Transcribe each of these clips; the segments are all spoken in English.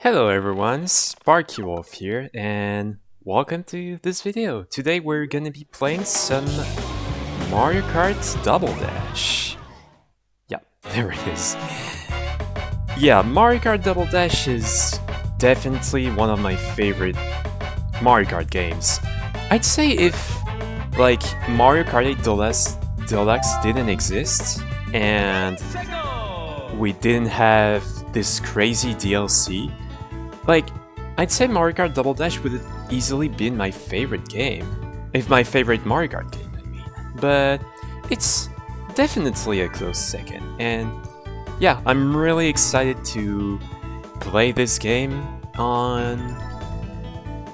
Hello everyone, Sparky Wolf here, and welcome to this video. Today we're gonna be playing some Mario Kart Double Dash. Yeah, there it is. Yeah, Mario Kart Double Dash is definitely one of my favorite Mario Kart games. I'd say if, like, Mario Kart 8 Deluxe didn't exist, and we didn't have this crazy DLC, like, I'd say Mario Kart Double Dash would have easily been my favorite game. If my favorite Mario Kart game, I mean. But it's definitely a close second. And yeah, I'm really excited to play this game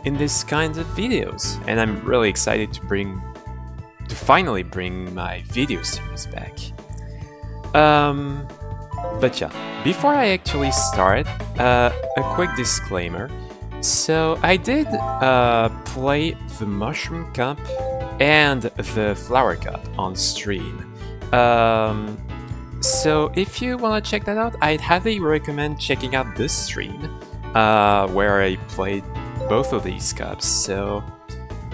in this kind of videos. And I'm really excited to finally bring my video series back. But yeah, before I actually start, a quick disclaimer. So I did play the Mushroom Cup and the Flower Cup on stream. So if you want to check that out, I'd highly recommend checking out this stream where I played both of these cups. So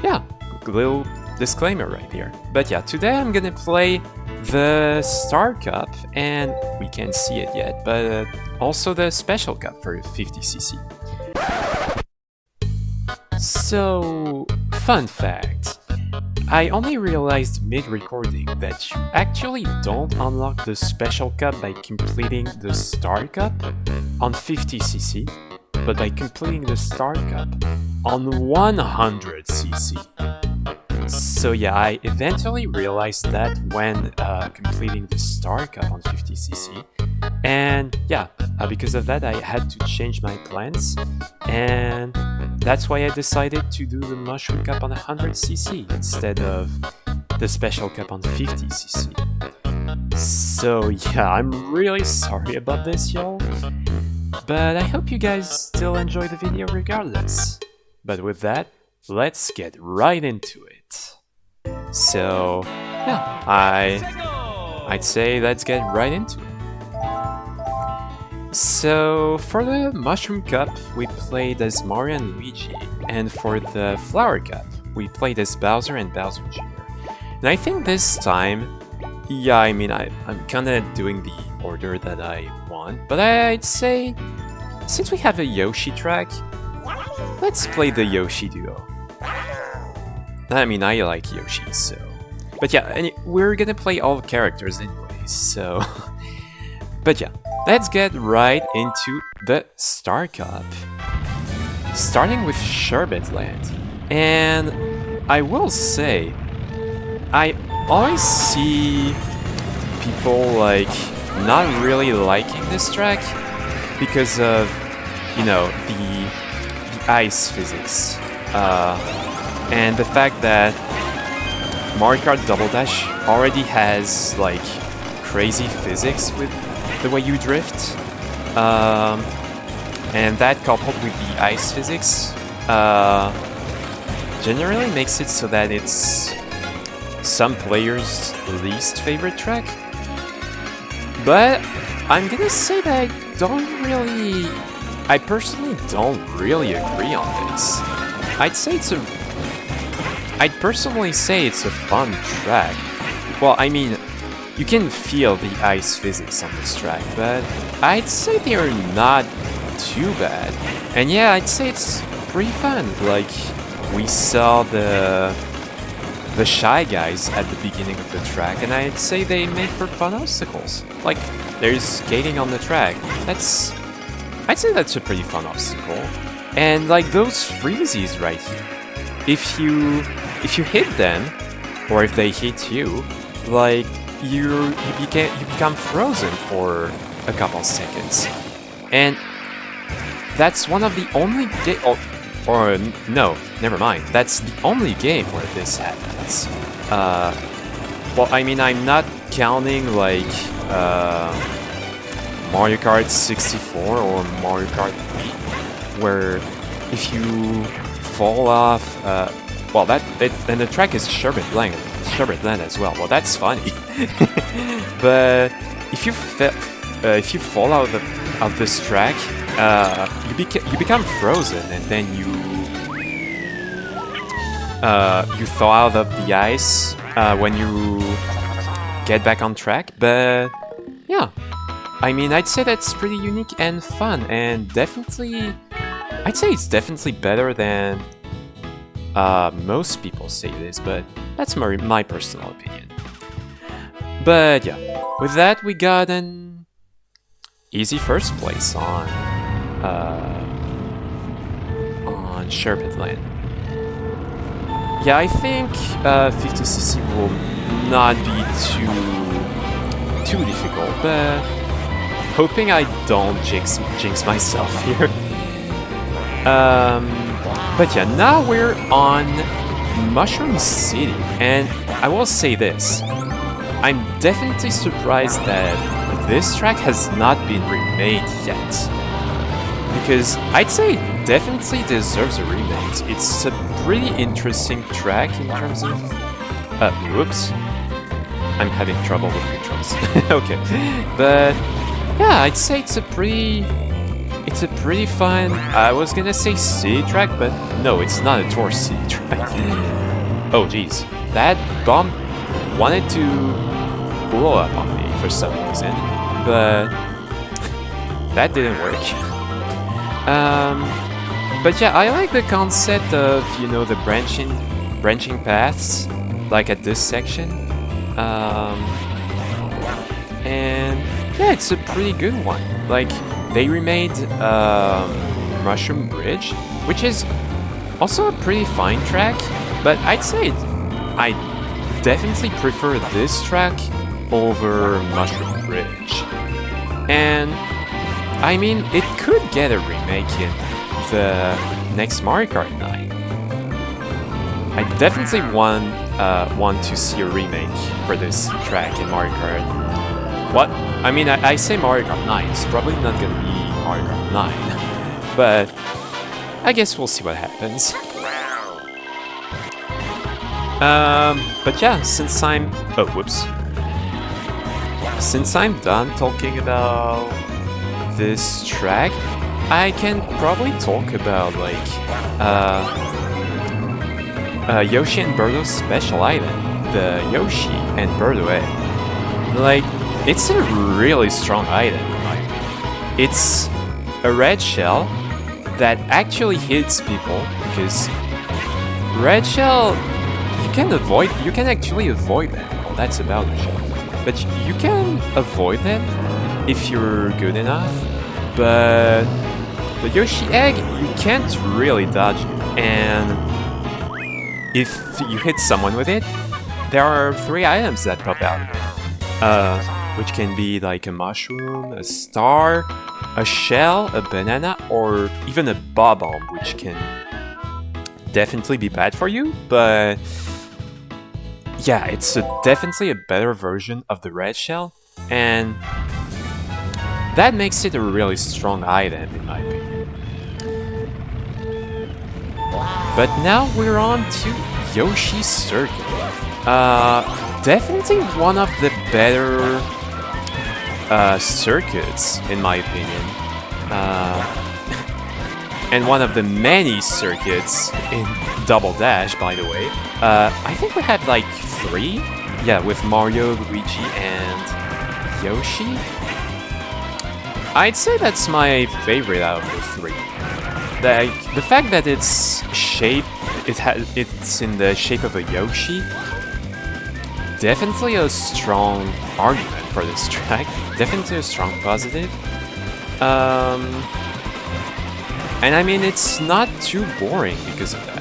yeah, little disclaimer right here. But yeah, today I'm gonna play the Star Cup, and we can't see it yet, but also the Special Cup for 50cc. So, fun fact. I only realized mid-recording that you actually don't unlock the Special Cup by completing the Star Cup on 50cc, but by completing the Star Cup on 100cc. So yeah, I eventually realized that when completing the Star Cup on 50cc, and yeah, because of that I had to change my plans, and that's why I decided to do the Mushroom Cup on 100cc instead of the Special Cup on 50cc. So yeah, I'm really sorry about this, y'all, but I hope you guys still enjoy the video regardless. But with that, let's get right into it. So, yeah, I'd say let's get right into it. So, for the Mushroom Cup, we played as Mario and Luigi, and for the Flower Cup, we played as Bowser and Bowser Jr. And I think this time, yeah, I mean, I'm kinda doing the order that I want, but I'd say, since we have a Yoshi track, let's play the Yoshi duo. I mean, I like Yoshi, so... But yeah, we're gonna play all characters anyways, so... But yeah, let's get right into the Star Cup. Starting with Sherbet Land. And I will say, I always see people, like, not really liking this track because of, you know, the ice physics. And the fact that Mario Kart Double Dash already has, like, crazy physics with the way you drift. And that coupled with the ice physics generally makes it so that it's some players' least favorite track. But I'm gonna say that I personally don't really agree on this. I'd personally say it's a fun track. Well, I mean, you can feel the ice physics on this track, but I'd say they are not too bad. And yeah, I'd say it's pretty fun. Like, we saw the Shy Guys at the beginning of the track, and I'd say they make for fun obstacles. Like, there's skating on the track. I'd say that's a pretty fun obstacle. And like those freezies right here, if you hit them, or if they hit you, like you become frozen for a couple seconds, and that's one of the only no, never mind. That's the only game where this happens. Well, I mean, I'm not counting like Mario Kart 64 or Mario Kart 8, where if you fall off, and the track is Sherbet Land as well. Well, that's funny. But if you fall out of this track, you become frozen, and then you thaw out of the ice when you get back on track. But yeah, I mean, I'd say that's pretty unique and fun, and definitely, I'd say it's definitely better than most people say it is, but that's my personal opinion. But yeah, with that we got an easy first place on Sherbet Land. Yeah, I think 50cc will not be too difficult, but hoping I don't jinx myself here. But yeah, now we're on Mushroom City, and I will say this. I'm definitely surprised that this track has not been remade yet. Because I'd say it definitely deserves a remake. It's a pretty interesting track in terms of... whoops. I'm having trouble with controls. Okay. But yeah, I'd say it's a pretty fun... I was gonna say city track, but no, it's not a tour city track. Oh jeez. That bomb wanted to blow up on me for some reason, but that didn't work. But yeah, I like the concept of, you know, the branching paths, like at this section. And yeah, it's a pretty good one. Like, they remade Mushroom Bridge, which is also a pretty fine track, but I'd say I definitely prefer this track over Mushroom Bridge. And I mean, it could get a remake in the next Mario Kart 9. I definitely want to see a remake for this track in Mario Kart. What? I mean, I say Mario Kart 9, it's probably not gonna be Mario Kart 9, but I guess we'll see what happens. But yeah, since I'm... Oh, whoops. Since I'm done talking about this track, I can probably talk about, like, Yoshi and Birdo's special item, the Yoshi and Birdo egg. Like, it's a really strong item. It's a red shell that actually hits people, because red shell, you can actually avoid them. Well, that's about the shell. But you can avoid them if you're good enough, but the Yoshi egg, you can't really dodge it, and if you hit someone with it, there are 3 items that pop out of it, which can be like a mushroom, a star, a shell, a banana, or even a bomb, which can definitely be bad for you, but yeah, it's definitely a better version of the red shell, and that makes it a really strong item in my opinion. But now we're on to Yoshi's Circuit. Definitely one of the better circuits in my opinion. And one of the many circuits in Double Dash, by the way. I think we had like 3? Yeah, with Mario, Luigi, and Yoshi. I'd say that's my favorite out of the 3. The fact that it's in the shape of a Yoshi, definitely a strong argument for this track. Definitely a strong positive. And I mean, it's not too boring because of that.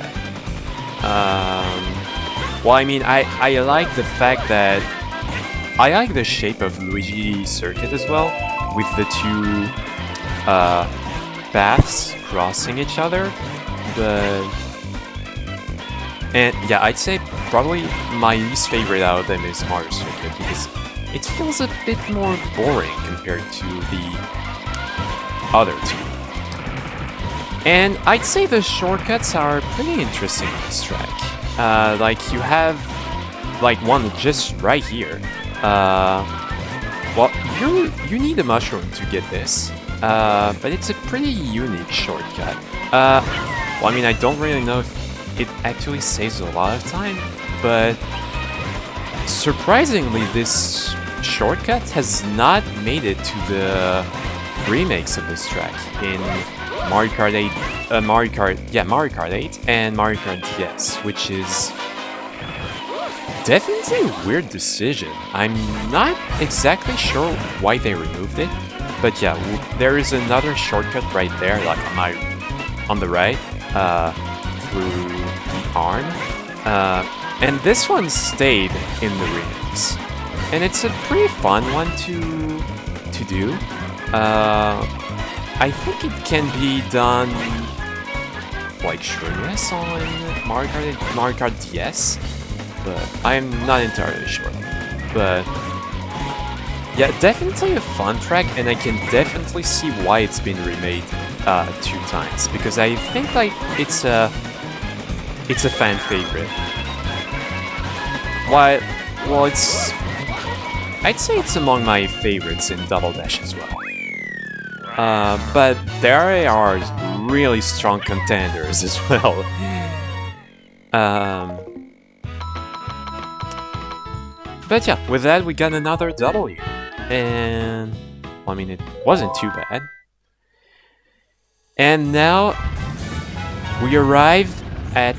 Well, I mean, I like the fact that I like the shape of Luigi's Circuit as well, with the 2 paths crossing each other. And yeah, I'd say probably my least favorite out of them is Mario Circuit, because it feels a bit more boring compared to the other 2. And I'd say the shortcuts are pretty interesting in this track. Like, you have like one just right here. Well, you need a mushroom to get this, but it's a pretty unique shortcut. Well, I mean, I don't really know if it actually saves a lot of time, but surprisingly, this shortcut has not made it to the remakes of this track in Mario Kart 8, Mario Kart 8 and Mario Kart DS, which is definitely a weird decision. I'm not exactly sure why they removed it, but yeah, there is another shortcut right there, like on the right, through the arm, and this one stayed in the remix, and it's a pretty fun one to do. I think it can be done like shringless on Mario Kart DS, but I'm not entirely sure. But yeah, definitely a fun track, and I can definitely see why it's been remade 2 times, because I think like it's a fan favorite. Why? Well, I'd say it's among my favorites in Double Dash as well. But there are really strong contenders as well. But yeah, with that we got another W. And well, I mean, it wasn't too bad. And now we arrive at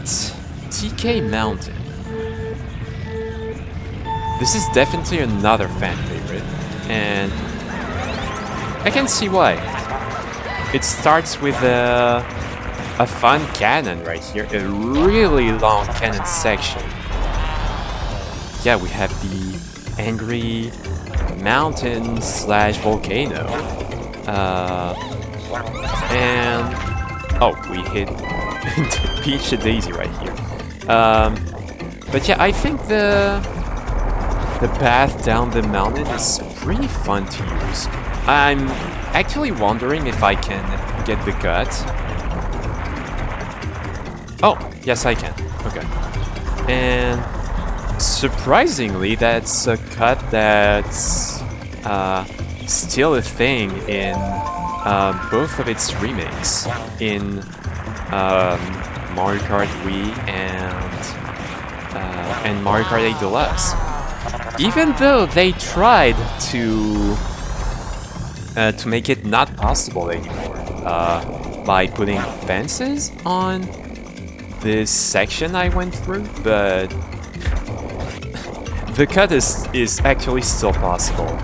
TK Mountain. This is definitely another fan favorite, and I can see why. It starts with a fun cannon right here, a really long cannon section. Yeah, we have the angry mountain / volcano. And oh, we hit Peach and Daisy right here. But yeah, I think the path down the mountain is pretty fun to use. I'm actually wondering if I can get the cut. Oh, yes I can. Okay. And surprisingly, that's a cut that's still a thing in both of its remakes, in Mario Kart Wii and Mario Kart 8 Deluxe. Even though they tried to make it not possible anymore by putting fences on this section I went through, but the cut is actually still possible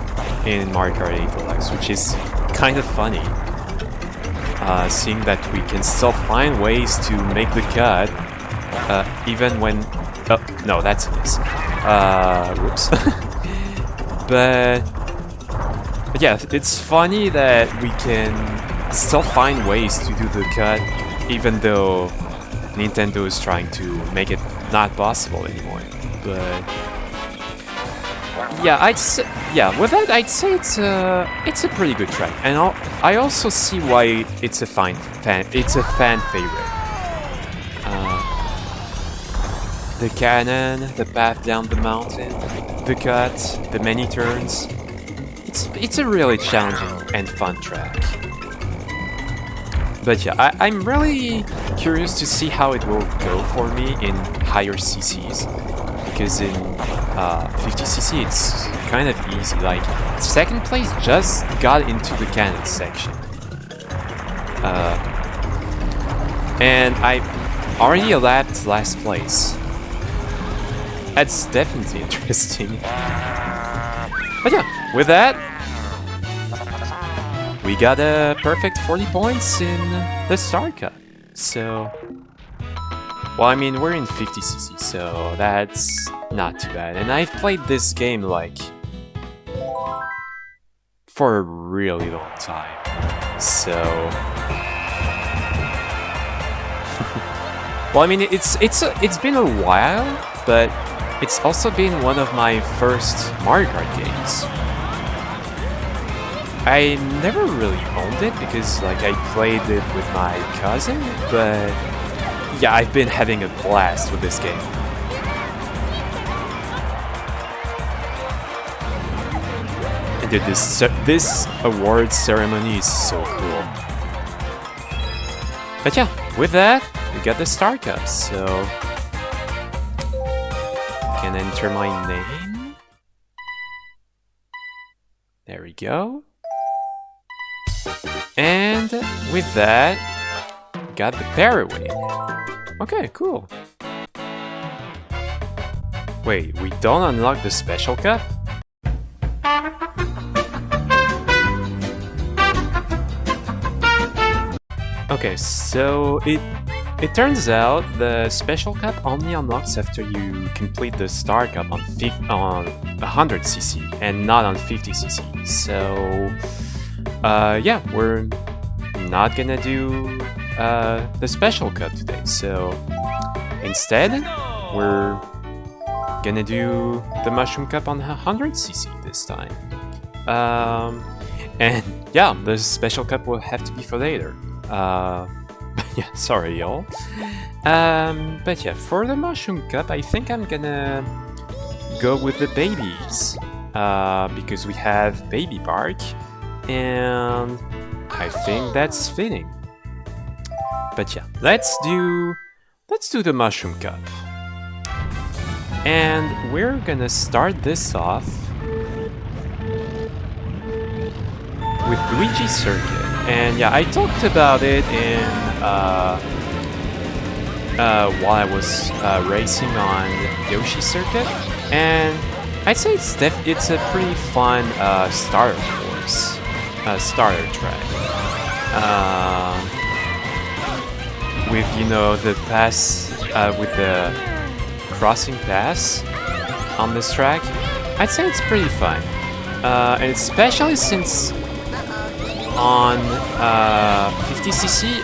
in Mario Kart 8 Deluxe, which is kind of funny, seeing that we can still find ways to make the cut even when... Oh, no, that's a miss. Whoops. But yeah, it's funny that we can still find ways to do the cut even though Nintendo is trying to make it not possible anymore. But yeah, with that I'd say it's a pretty good track, and I also see why it's a fan favorite. The cannon, the path down the mountain, the cut, the many turns. It's a really challenging and fun track. But yeah, I'm really curious to see how it will go for me in higher CCs, because in 50cc it's kind of easy. Like, second place just got into the cannon section, and I already lapped last place. That's definitely interesting. But yeah, with that, we got a perfect 40 points in the Star Cup. So, well, I mean, we're in 50cc, so that's not too bad. And I've played this game, like, for a really long time. So... well, I mean, it's been a while, but it's also been one of my first Mario Kart games. I never really owned it because, like, I played it with my cousin, but yeah, I've been having a blast with this game. And dude, this award ceremony is so cool. But yeah, with that, we got the Star Cup, so I can enter my name. There we go. And with that, got the Paraway. Okay, cool. Wait, we don't unlock the Special Cup? Okay, so it turns out the Special Cup only unlocks after you complete the Star Cup on 100cc and not on 50cc. So, yeah, we're not gonna do the Special Cup today. So, instead, we're gonna do the Mushroom Cup on 100cc this time. And yeah, the Special Cup will have to be for later. Yeah, sorry y'all. But yeah, for the Mushroom Cup, I think I'm gonna go with the babies. Because we have Baby Bark, and I think that's fitting. But yeah, let's do the Mushroom Cup. And we're gonna start this off with Luigi Circuit. And yeah, I talked about it in while I was racing on Yoshi Circuit, and I'd say it's a pretty fun starter course, starter track. With the pass, with the crossing pass on this track, I'd say it's pretty fun, and especially since on 50cc,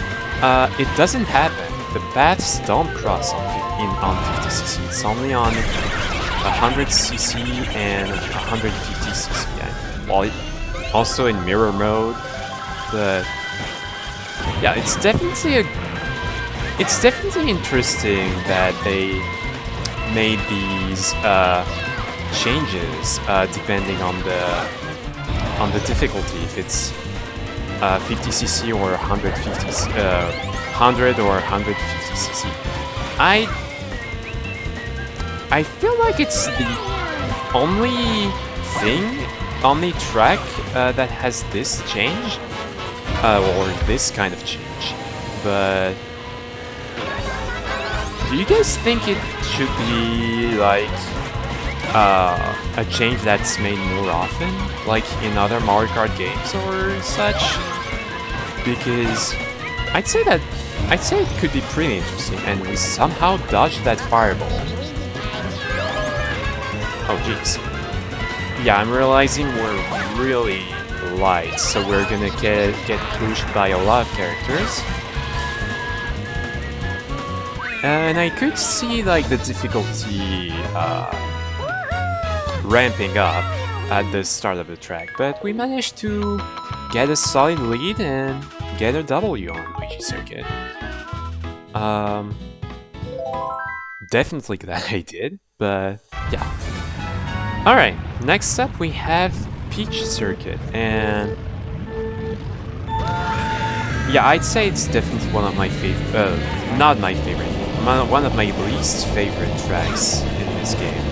it doesn't happen. The paths don't cross on 50cc. It's only on 100cc and 150cc. Well, also in mirror mode, but yeah, it's definitely interesting that they made these changes depending on the difficulty. If it's 50cc or 100 or 150cc. I feel like it's the only track that has this change, or this kind of change. But do you guys think it should be like a change that's made more often, like in other Mario Kart games or such? Because I'd say it could be pretty interesting, and we somehow dodged that fireball. Oh jeez. Yeah, I'm realizing we're really light, so we're gonna get pushed by a lot of characters. And I could see like the difficulty ramping up at the start of the track, but we managed to get a solid lead and get a W on Luigi Circuit. Definitely glad I did, but yeah. Alright, next up we have Peach Circuit, and yeah, I'd say it's definitely one of my favorite, not my favorite, one of my least favorite tracks in this game.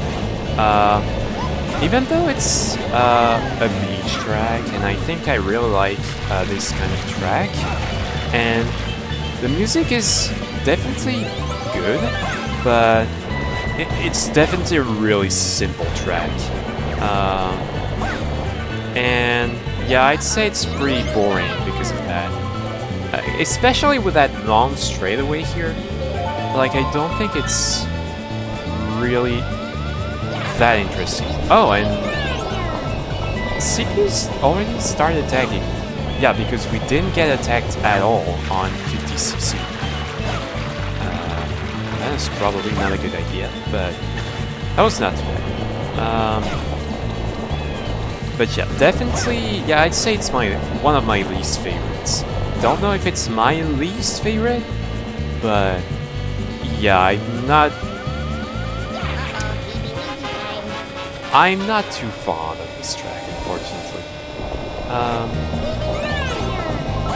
Even though it's a beach track, and I think I really like this kind of track, and the music is definitely good, but it's definitely a really simple track. And yeah, I'd say it's pretty boring because of that. Especially with that long straightaway here. Like, I don't think it's really that interesting. Oh, and CPU's already started attacking. Yeah, because we didn't get attacked at all on 50cc. That was probably not a good idea, but that was not too bad. But yeah, definitely, yeah, I'd say it's one of my least favorites. Don't know if it's my least favorite, but yeah, I'm not too fond of this track, unfortunately.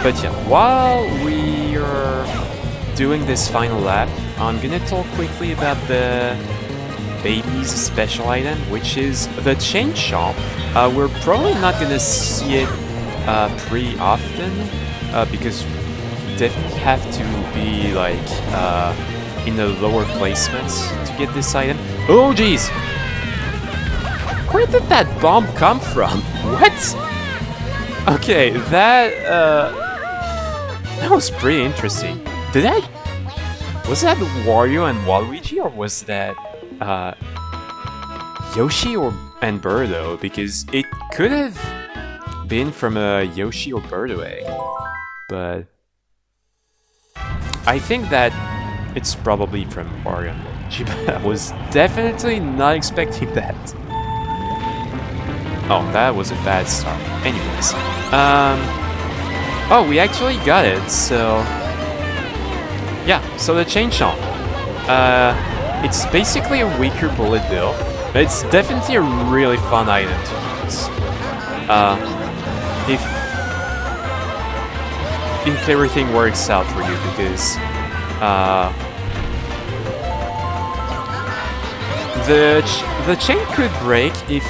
But yeah, while we are doing this final lap, I'm gonna talk quickly about the baby's special item, which is the chain shop. We're probably not gonna see it pretty often because you definitely have to be like in the lower placements to get this item. Oh jeez! Where did that bomb come from? What? Okay, that was pretty interesting. Was that Wario and Waluigi, or was that Yoshi and Birdo? Because it could have been from a Yoshi or Birdo egg, but I think that it's probably from Wario and Waluigi, but I was definitely not expecting that. Oh, that was a bad start. Anyways, oh, we actually got it, so yeah, so the chain shop. It's basically a weaker bullet bill, but it's definitely a really fun item to use. If everything works out for you, because the chain could break if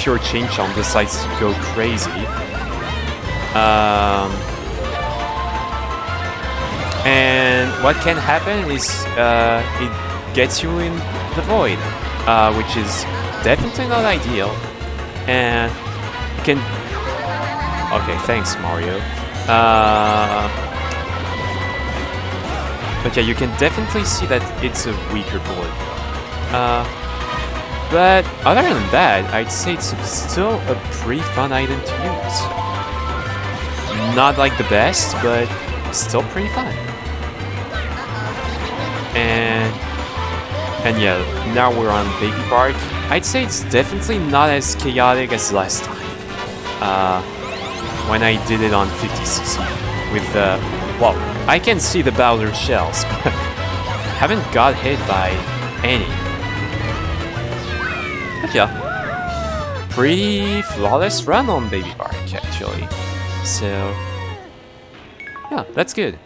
your chain chomp decides to go crazy. And what can happen is it gets you in the void, which is definitely not ideal. And you can... Okay, thanks Mario. But yeah, you can definitely see that it's a weaker board. But other than that, I'd say it's still a pretty fun item to use. Not like the best, but still pretty fun. And yeah, now we're on Baby Bark. I'd say it's definitely not as chaotic as last time. When I did it on 50cc with the... well, I can see the Bowser shells, but haven't got hit by any. But yeah, pretty flawless run on Baby Bark actually. So yeah, that's good.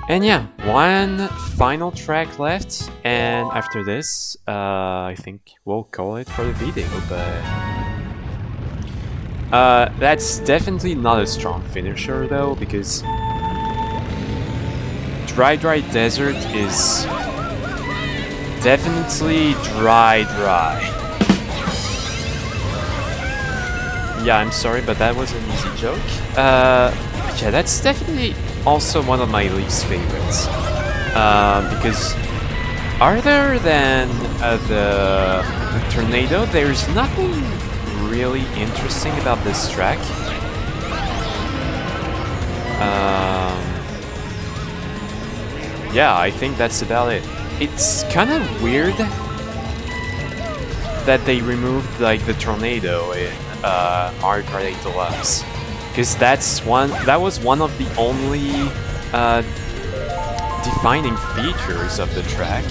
And yeah, one final track left, and after this, I think we'll call it for the video, but that's definitely not a strong finisher though, because Dry Desert is definitely dry. Yeah, I'm sorry, but that was an easy joke. Yeah, that's definitely also one of my least favorites. Because other than the tornado, there's nothing really interesting about this track. Yeah, I think that's about it. It's kind of weird that they removed like the tornado in Mario Kart 8 Deluxe, because that was one of the only defining features of the track,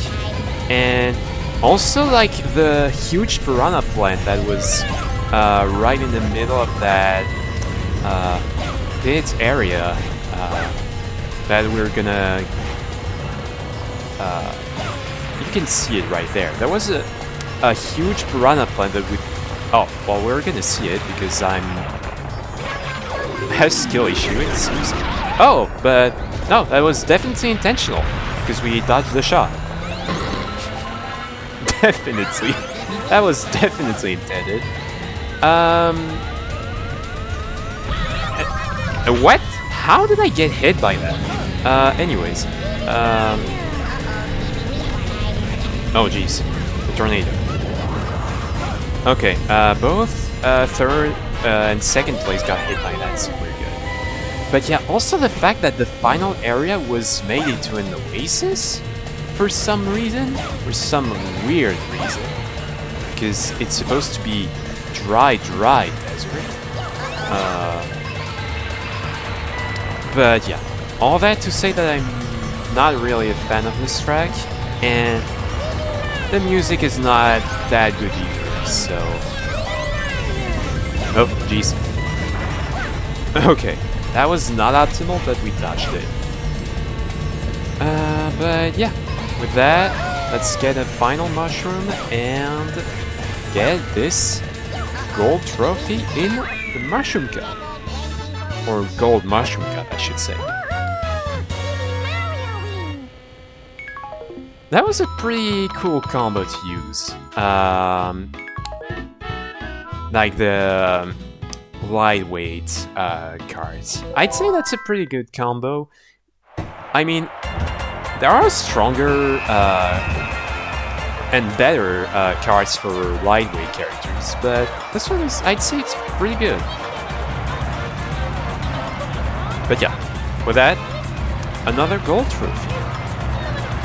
and also like the huge piranha plant that was right in the middle of that pit area that we're gonna. You can see it right there. There was a huge piranha plant that would... Oh, well, we're gonna see it because I have skill issue, it seems. Oh, but no, that was definitely intentional because we dodged the shot. Definitely. That was definitely intended. What? How did I get hit by that? Anyways. Oh jeez, the tornado. Okay, both third and second place got hit by that, so we're good. But yeah, also the fact that the final area was made into an oasis for some reason, for some weird reason, because it's supposed to be dry desert. But yeah, all that to say that I'm not really a fan of this track, and the music is not that good either, so... Oh, jeez. Okay, that was not optimal, but we dodged it. But yeah, with that, let's get a final mushroom and get this gold trophy in the Mushroom Cup. Or Gold Mushroom Cup, I should say. That was a pretty cool combo to use. Like the lightweight cards. I'd say that's a pretty good combo. I mean, there are stronger and better cards for lightweight characters, but this one is, I'd say it's pretty good. But yeah, with that, another gold trophy.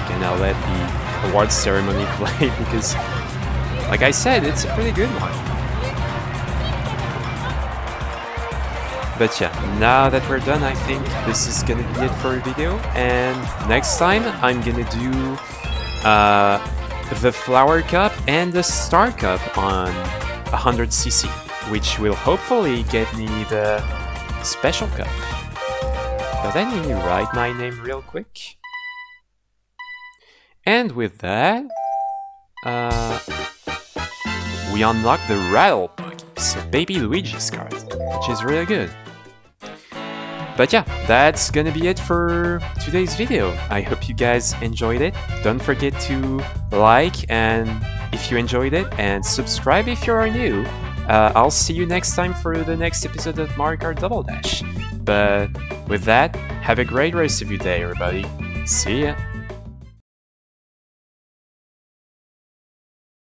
Okay, now let the awards ceremony play because, like I said, it's a pretty good one. But yeah, now that we're done, I think this is gonna be it for a video. And next time, I'm gonna do the Flower Cup and the Star Cup on 100cc, which will hopefully get me the Special Cup. But let me write my name real quick. And with that, we unlock the Rattle Buggy, so Baby Luigi's card, which is really good. But yeah, that's gonna be it for today's video. I hope you guys enjoyed it. Don't forget to like and if you enjoyed it, and subscribe if you are new. I'll see you next time for the next episode of Mario Kart Double Dash. But with that, have a great rest of your day, everybody. See ya!